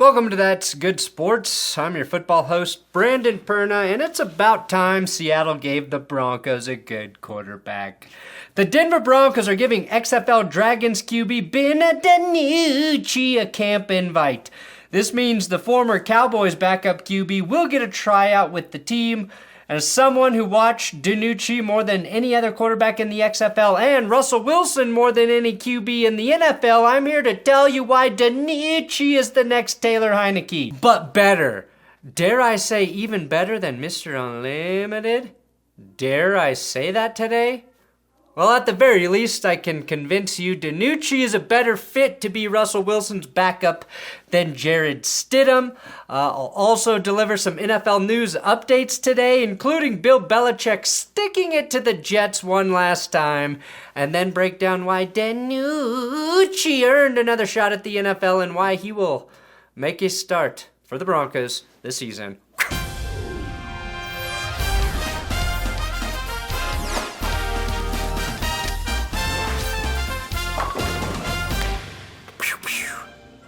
Welcome to That's Good Sports. I'm your football host, Brandon Perna, and it's about time Seattle gave the Broncos a good quarterback. The Denver Broncos are giving XFL Dragons QB DiNucci a camp invite. This means the former Cowboys backup QB will get a tryout with the team. As someone who watched DiNucci more than any other quarterback in the XFL and Russell Wilson more than any QB in the NFL, I'm here to tell you why DiNucci is the next Taylor Heineke. But better. Dare I say even better than Mr. Unlimited? Dare I say that today? Well, at the very least, I can convince you DiNucci is a better fit to be Russell Wilson's backup than Jarrett Stidham. I'll also deliver some NFL news updates today, including Bill Belichick sticking it to the Jets one last time, and then break down why DiNucci earned another shot at the NFL and why he will make a start for the Broncos this season.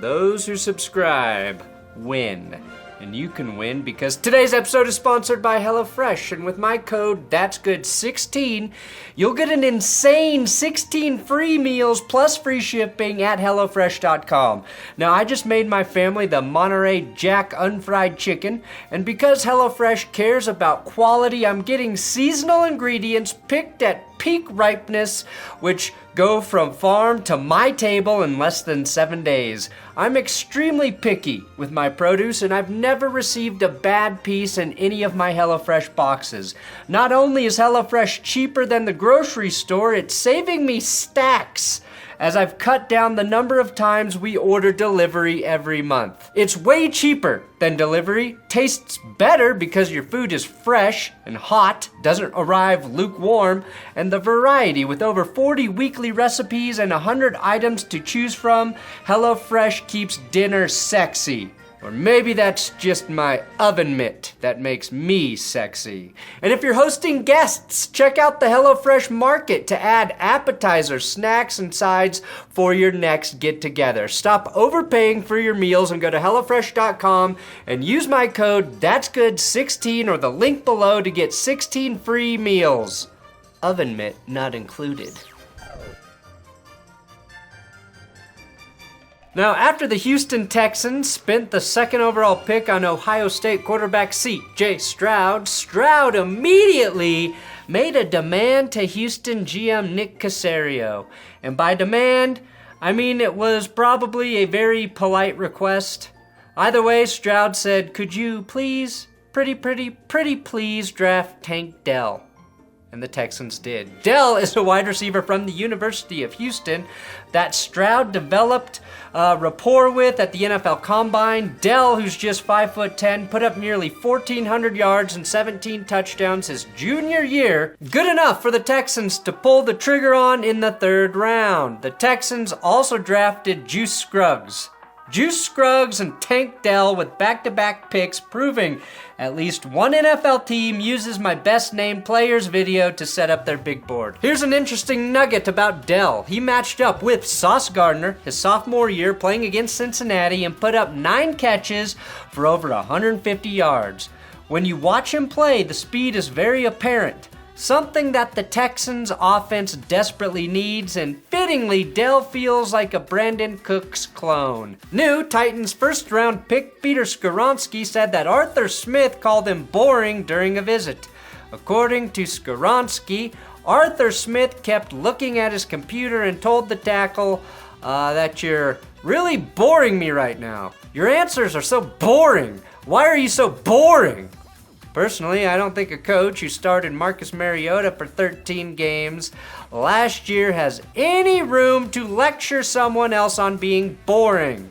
Those who subscribe win. And you can win because today's episode is sponsored by HelloFresh. And with my code, That'sGood16, you'll get an insane 16 free meals plus free shipping at HelloFresh.com. Now, I just made my family the Monterey Jack unfried chicken. And because HelloFresh cares about quality, I'm getting seasonal ingredients picked at peak ripeness, which go from farm to my table in less than 7 days. I'm extremely picky with my produce, and I've never received a bad piece in any of my HelloFresh boxes. Not only is HelloFresh cheaper than the grocery store, it's saving me stacks, as I've cut down the number of times we order delivery every month. It's way cheaper than delivery, tastes better because your food is fresh and hot, doesn't arrive lukewarm, and the variety with over 40 weekly recipes and 100 items to choose from, HelloFresh keeps dinner sexy. Or maybe that's just my oven mitt that makes me sexy. And if you're hosting guests, check out the HelloFresh Market to add appetizers, snacks, and sides for your next get-together. Stop overpaying for your meals and go to HelloFresh.com and use my code That'sGood16 or the link below to get 16 free meals. Oven mitt not included. Now, after the Houston Texans spent the second overall pick on Ohio State quarterback C.J. Stroud, Stroud immediately made a demand to Houston GM Nick Caserio. And by demand, I mean it was probably a very polite request. Either way, Stroud said, "Could you please, pretty please draft Tank Dell?" And the Texans did. Dell is a wide receiver from the University of Houston that Stroud developed rapport with at the NFL Combine. Dell, who's just 5'10", put up nearly 1,400 yards and 17 touchdowns his junior year. Good enough for the Texans to pull the trigger on in the third round. The Texans also drafted Juice Scruggs and Tank Dell with back-to-back picks, proving at least one NFL team uses my best named players video to set up their big board. Here's an interesting nugget about Dell. He matched up with Sauce Gardner his sophomore year playing against Cincinnati and put up 9 catches for over 150 yards. When you watch him play, the speed is very apparent. Something that the Texans offense desperately needs, and fittingly, Dell feels like a Brandon Cooks clone. New Titans first round pick Peter Skoronski said that Arthur Smith called him boring during a visit. According to Skoronski, Arthur Smith kept looking at his computer and told the tackle that "You're really boring me right now. Your answers are so boring. Why are you so boring?" Personally, I don't think a coach who started Marcus Mariota for 13 games last year has any room to lecture someone else on being boring.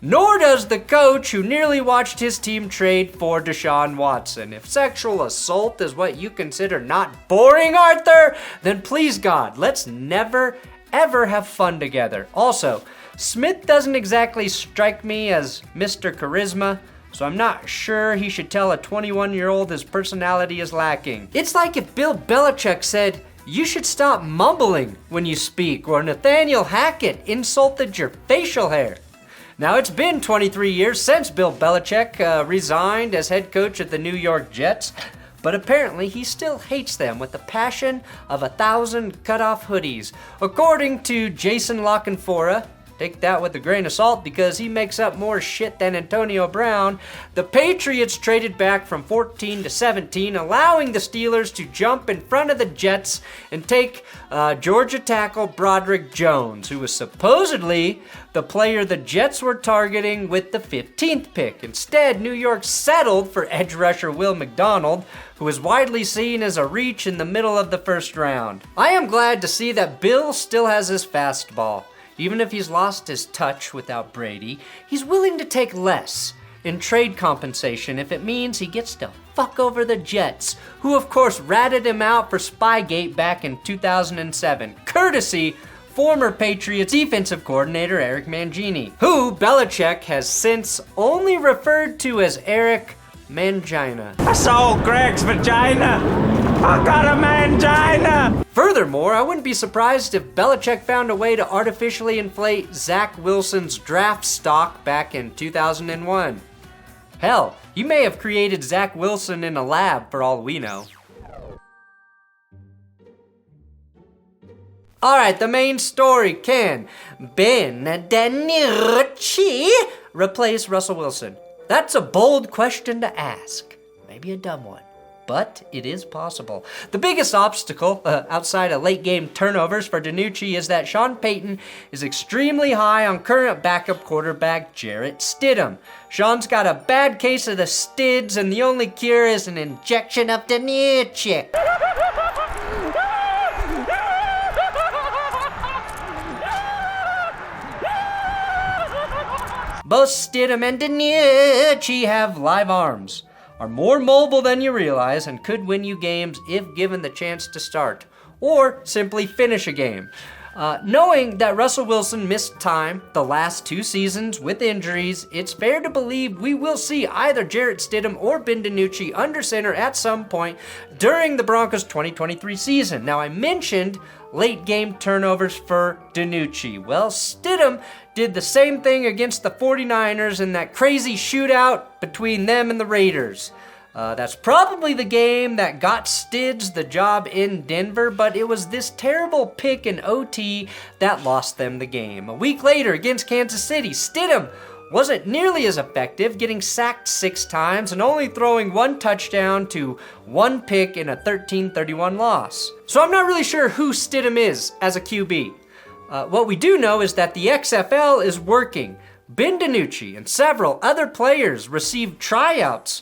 Nor does the coach who nearly watched his team trade for Deshaun Watson. If sexual assault is what you consider not boring, Arthur, then please God, let's never, ever have fun together. Also, Smith doesn't exactly strike me as Mr. Charisma, so I'm not sure he should tell a 21-year-old his personality is lacking. It's like if Bill Belichick said, "You should stop mumbling when you speak," or Nathaniel Hackett insulted your facial hair. Now, it's been 23 years since Bill Belichick resigned as head coach of the New York Jets, but apparently he still hates them with the passion of 1,000 cut-off hoodies. According to Jason Lockenfora, take that with a grain of salt because he makes up more shit than Antonio Brown, the Patriots traded back from 14 to 17, allowing the Steelers to jump in front of the Jets and take Georgia tackle Broderick Jones, who was supposedly the player the Jets were targeting with the 15th pick. Instead, New York settled for edge rusher Will McDonald, who is widely seen as a reach in the middle of the first round. I am glad to see that Bill still has his fastball. Even if he's lost his touch without Brady, he's willing to take less in trade compensation if it means he gets to fuck over the Jets, who of course ratted him out for Spygate back in 2007, courtesy former Patriots defensive coordinator Eric Mangini, who Belichick has since only referred to as Eric Mangina. I saw Greg's vagina. I got a mangina. Furthermore, I wouldn't be surprised if Belichick found a way to artificially inflate Zach Wilson's draft stock back in 2001. Hell, he may have created Zach Wilson in a lab for all we know. Alright, the main story. Can DiNucci replace Russell Wilson? That's a bold question to ask. Maybe a dumb one, but it is possible. The biggest obstacle outside of late-game turnovers for DiNucci is that Sean Payton is extremely high on current backup quarterback Jarrett Stidham. Sean's got a bad case of the stids, and the only cure is an injection of DiNucci. Both Stidham and DiNucci have live arms, are more mobile than you realize, and could win you games if given the chance to start, or simply finish a game. Knowing that Russell Wilson missed time the last 2 seasons with injuries, it's fair to believe we will see either Jarrett Stidham or Ben DiNucci under center at some point during the Broncos 2023 season. Now, I mentioned late game turnovers for DiNucci. Well, Stidham did the same thing against the 49ers in that crazy shootout between them and the Raiders. That's probably the game that got Stids the job in Denver, but it was this terrible pick in OT that lost them the game. A week later against Kansas City, Stidham wasn't nearly as effective, getting sacked 6 times and only throwing 1 touchdown to 1 pick in a 13-31 loss. So I'm not really sure who Stidham is as a QB. What we do know is that the XFL is working. Ben DiNucci and several other players received tryouts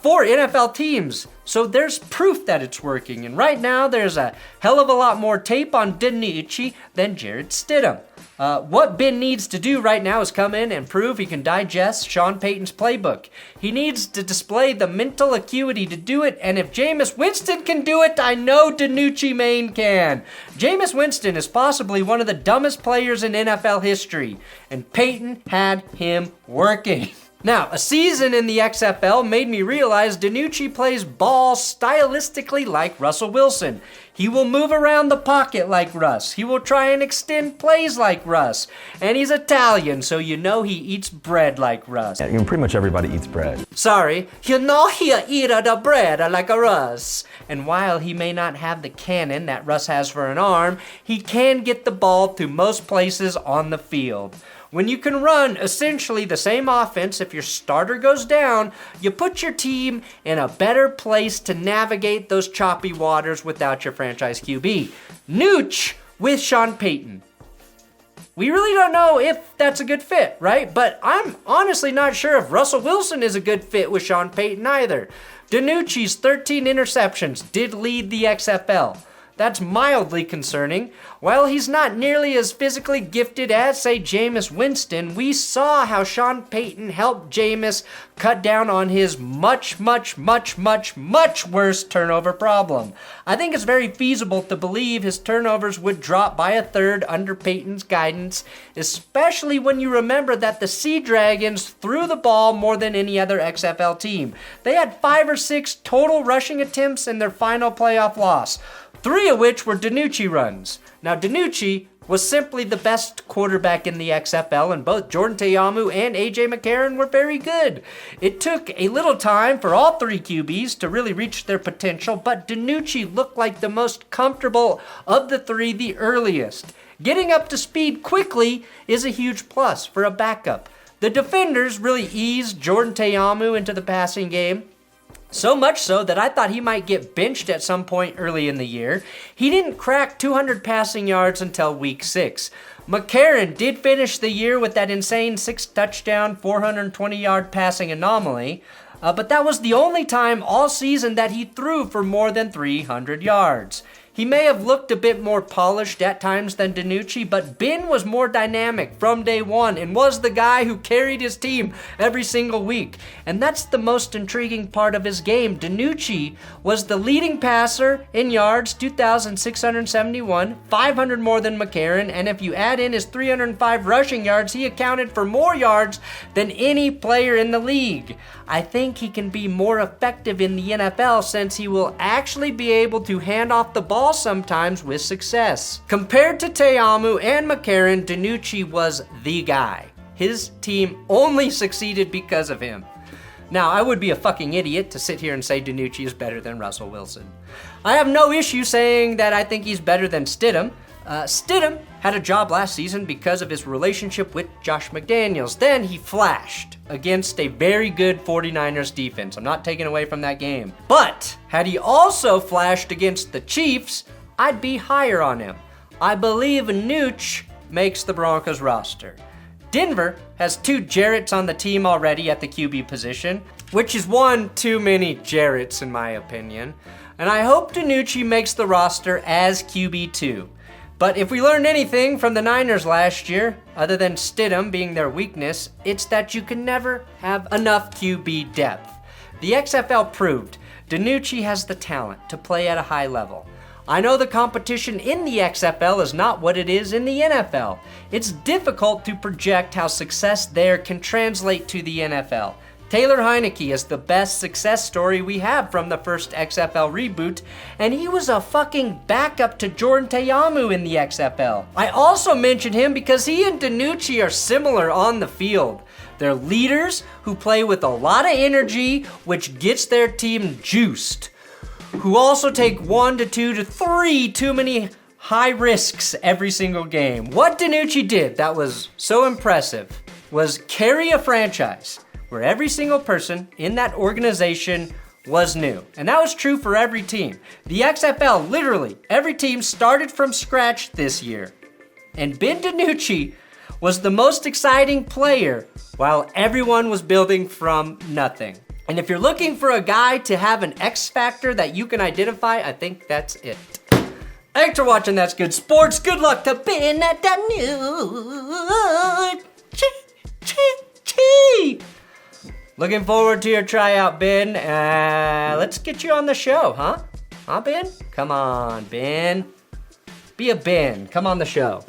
for NFL teams, so there's proof that it's working. And right now, there's a hell of a lot more tape on DiNucci than Jarrett Stidham. What Ben needs to do right now is come in and prove he can digest Sean Payton's playbook. He needs to display the mental acuity to do it, and if Jameis Winston can do it, I know DiNucci Maine can. Jameis Winston is possibly one of the dumbest players in NFL history, and Payton had him working. Now, a season in the XFL made me realize DiNucci plays ball stylistically like Russell Wilson. He will move around the pocket like Russ. He will try and extend plays like Russ. And he's Italian, so you know he eats bread like Russ. Yeah, pretty much everybody eats bread. Sorry, you know he eat the bread like a Russ. And while he may not have the cannon that Russ has for an arm, he can get the ball to most places on the field. When you can run essentially the same offense if your starter goes down, you put your team in a better place to navigate those choppy waters without your franchise QB. Nooch with Sean Payton. We really don't know if that's a good fit, right? But I'm honestly not sure if Russell Wilson is a good fit with Sean Payton either. DiNucci's 13 interceptions did lead the XFL. That's mildly concerning. While he's not nearly as physically gifted as, say, Jameis Winston, we saw how Sean Payton helped Jameis cut down on his much worse turnover problem. I think it's very feasible to believe his turnovers would drop by a third under Payton's guidance, especially when you remember that the Sea Dragons threw the ball more than any other XFL team. They had 5 or 6 total rushing attempts in their final playoff loss, 3 of which were DiNucci runs. Now, DiNucci was simply the best quarterback in the XFL, and both Jordan Ta'amu and A.J. McCarron were very good. It took a little time for all three QBs to really reach their potential, but DiNucci looked like the most comfortable of the three the earliest. Getting up to speed quickly is a huge plus for a backup. The defenders really eased Jordan Ta'amu into the passing game. So much so that I thought he might get benched at some point early in the year. He didn't crack 200 passing yards until week 6. McCarron did finish the year with that insane 6-touchdown, 420-yard passing anomaly, but that was the only time all season that he threw for more than 300 yards. He may have looked a bit more polished at times than DiNucci, but Ben was more dynamic from day one and was the guy who carried his team every single week. And that's the most intriguing part of his game. DiNucci was the leading passer in yards, 2,671, 500 more than McCarron, and if you add in his 305 rushing yards, he accounted for more yards than any player in the league. I think he can be more effective in the NFL since he will actually be able to hand off the ball sometimes with success. Compared to Ta'amu and McCarron, DiNucci was the guy. His team only succeeded because of him. Now, I would be a fucking idiot to sit here and say DiNucci is better than Russell Wilson. I have no issue saying that I think he's better than Stidham. Stidham had a job last season because of his relationship with Josh McDaniels. Then he flashed against a very good 49ers defense. I'm not taking away from that game. But had he also flashed against the Chiefs, I'd be higher on him. I believe Nucci makes the Broncos roster. Denver has 2 Jarretts on the team already at the QB position, which is one too many Jarretts in my opinion. And I hope DiNucci makes the roster as QB2. But if we learned anything from the Niners last year, other than Stidham being their weakness, it's that you can never have enough QB depth. The XFL proved DiNucci has the talent to play at a high level. I know the competition in the XFL is not what it is in the NFL. It's difficult to project how success there can translate to the NFL. Taylor Heineke is the best success story we have from the first XFL reboot, and he was a fucking backup to Jordan Ta'amu in the XFL. I also mention him because he and DiNucci are similar on the field. They're leaders who play with a lot of energy, which gets their team juiced, who also take 1 to 2 to 3 too many high risks every single game. What DiNucci did that was so impressive was carry a franchise where every single person in that organization was new. And that was true for every team. The XFL, literally, every team started from scratch this year. And Ben DiNucci was the most exciting player while everyone was building from nothing. And if you're looking for a guy to have an X factor that you can identify, I think that's it. Thanks for watching That's Good Sports. Good luck to Ben at DiNucci. Looking forward to your tryout, Ben. Let's get you on the show, huh? Huh, Ben? Come on, Ben. Be a Ben. Come on the show.